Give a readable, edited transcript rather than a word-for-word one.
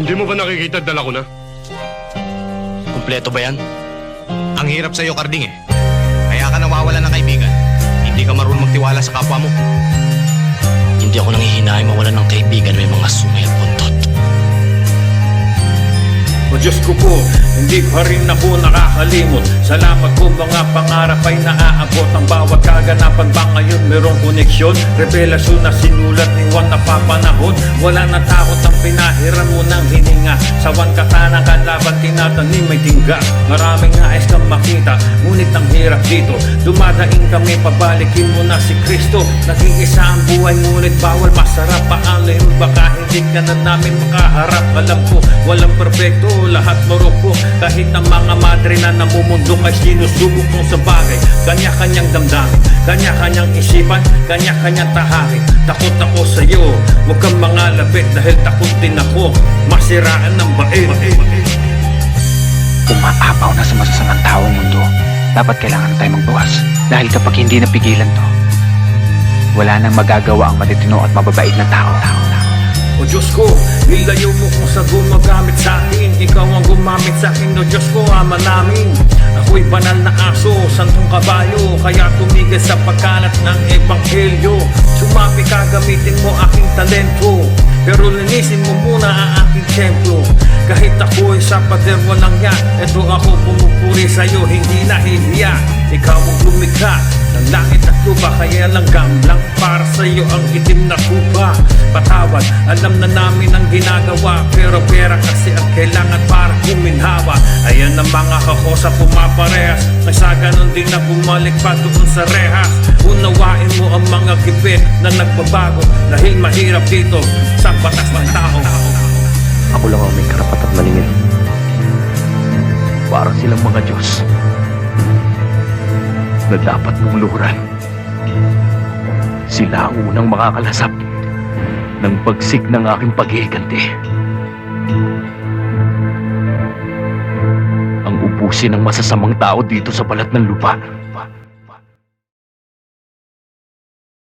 Hindi mo ba nakikita dala ko na? Kumpleto ba yan? Ang hirap sa'yo, Karding eh. Kaya ka nawawalan ng kaibigan. Hindi ka marunong magtiwala sa kapwa mo. Hindi ako nanghihinayang mawalan ng kaibigan may mga sungay at buntot. O Diyos ko po, hindi pa rin ako nakakalimot. Salamat po, mga pangarap ay naaabot. Ang bawat kaganapan ba ngayon merong koneksyon? Revelasyon na sinulat ni Juan na papanahon. Wala na takot ang pinahiram mo ng hininga. Sawan kata ng kalaban tinatanim may tingga. Maraming nais kang makita, ngunit ang hirap dito. Dumadaing kami, pabalikin mo na si Kristo. Nag-iisa ang buhay, ngunit bawal masarap. Paano yun, baka hindi ka na namin makaharap. Alam ko, walang perfecto, lahat marupok. Kahit ang mga madre na namumundok ay sinusubok mong sa bagay. Kanya-kanyang damdamin, kanya-kanyang isipan, kanya-kanyang tahakin. Takot ako sa'yo, huwag kang mangalabit dahil takot din ako masiraan ng bait. Umaapaw na sa masasamang taong mundo. Dapat kailangan tayo magbawas. Dahil kapag hindi napigilan to, wala nang magagawa ang matitino at mababait na tao. O Diyos ko, nilayo mo kung sa gumagamit sa akin. Ikaw ang gumamit sa akin, o Diyos ko, ama namin. Ako'y banal na aso, santong kabayo. Kaya tumigil sa pagkalat ng ebanghelyo. Sumapi ka, gamitin mo aking talento. Pero linisin mo muna ang aking templo. Kahit ako'y sa pader walang yan, eto ako pumupuri sa'yo, hindi nahihiya. Ikaw ang lumikha ng langit at lupa, kaya lang gamblang para sa'yo ang itim na kupa. Patawad, alam na namin ang ginagawa, pero pera kasi ang kailangan para kuminhawa. Ayan ang mga kakosa pumaparehas, ay sa ganon din na bumalik pa doon sa rehas. Unawain mo ang mga gipit na nagbabago, dahil mahirap dito sa batas ng tao. Ako lang ang may karapatang maningil. Para silang mga Diyos na dapat mong luhuran. Sila ang unang makakalasap ng pagsik ng aking pag-iiganti. Ang ubusin ng masasamang tao dito sa balat ng lupa.